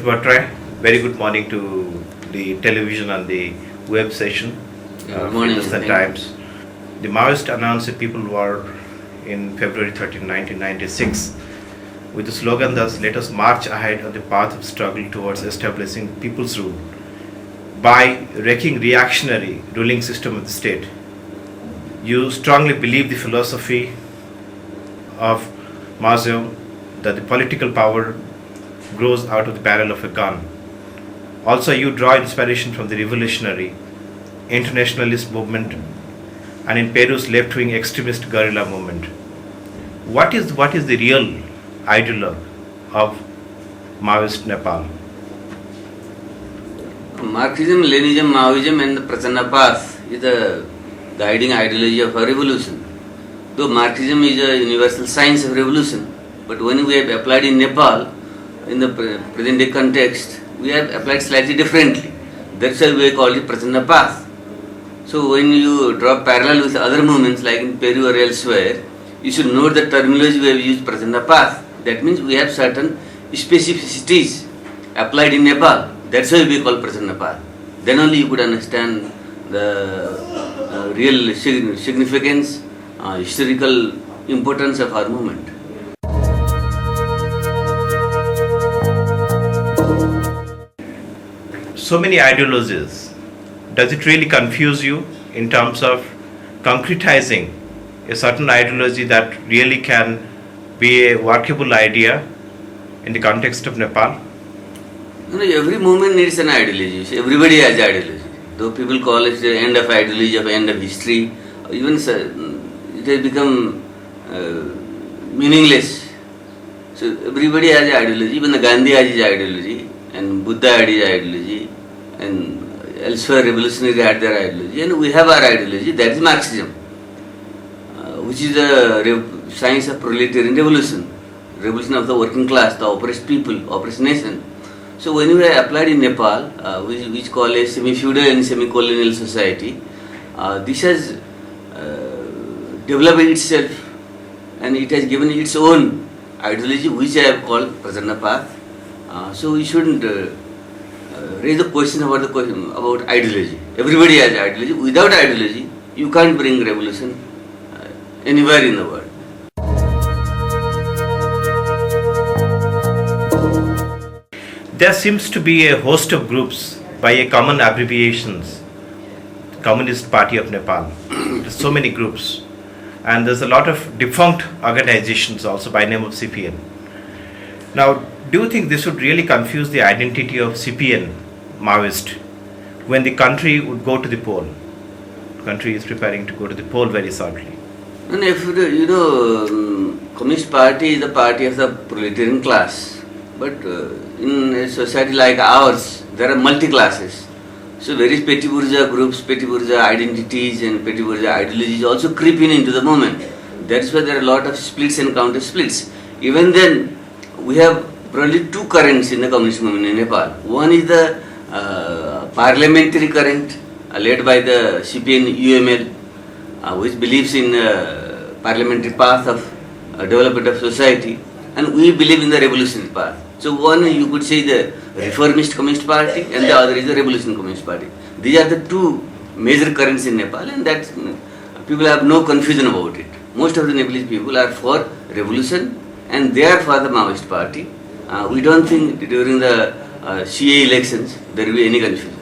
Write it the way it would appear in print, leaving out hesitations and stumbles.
Dr. Bhattarai, very good morning to the television and the web session. Good morning. Hindustan Times. The Maoist announced a people war in February 13, 1996 with the slogan thus, let us march ahead on the path of struggle towards establishing people's rule by wrecking reactionary ruling system of the state. You strongly believe the philosophy of Maoism that the political power grows out of the barrel of a gun. Also, you draw inspiration from the revolutionary internationalist movement and in Peru's left-wing extremist guerrilla movement. What is the real ideologue of Maoist Nepal? Marxism, Leninism, Maoism and the Prasanna path is the guiding ideology of a revolution. Though Marxism is a universal science of revolution, but when we have applied in Nepal, in the present day context, we have applied slightly differently. That's why we call it Prasanna path. So when you draw parallel with other movements like in Peru or elsewhere, you should note the terminology we have used Prasanna path. That means we have certain specificities applied in Nepal. That's why we call Prasanna path. Then only you could understand the real significance, historical importance of our movement. So many ideologies. Does it really confuse you in terms of concretizing a certain ideology that really can be a workable idea in the context of Nepal? Every movement needs an ideology. Everybody has ideology. Though people call it the end of ideology, of end of history, even it has become meaningless. So everybody has ideology. Even the Gandhi has his ideology, and Buddha had his ideology, and elsewhere revolutionaries had their ideology, and we have our ideology. That is Marxism, which is the science of proletarian revolution, revolution of the working class, the oppressed people, oppressed nation. So when we are applied in Nepal, which call a semi-feudal and semi-colonial society, this has developed itself, and it has given its own ideology, which I have called Prasanna path. So we shouldn't raise the question about ideology. Everybody has ideology. Without ideology, you can't bring revolution anywhere in the world. There seems to be a host of groups by a common abbreviations. Communist Party of Nepal. There's so many groups, and there's a lot of defunct organizations also by name of CPN. Now, do you think this would really confuse the identity of CPN, Maoist, when the country would go to the poll? The country is preparing to go to the poll very shortly. And if Communist Party is the party of the proletarian class, but in a society like ours, there are multi-classes. So various petty bourgeois groups, petty bourgeois identities and petty bourgeois ideologies also creep into the movement. That's why there are a lot of splits and counter-splits. Even then, we have probably two currents in the communist movement in Nepal. One is the parliamentary current led by the CPN UML, which believes in parliamentary path of development of society, and we believe in the revolutionary path. So one you could say the reformist communist party, and the other is the revolutionary communist party. These are the two major currents in Nepal, and that people have no confusion about it. Most of the Nepalese people are for revolution, and they are for the Maoist party. We don't think during the CA elections there will be any confusion.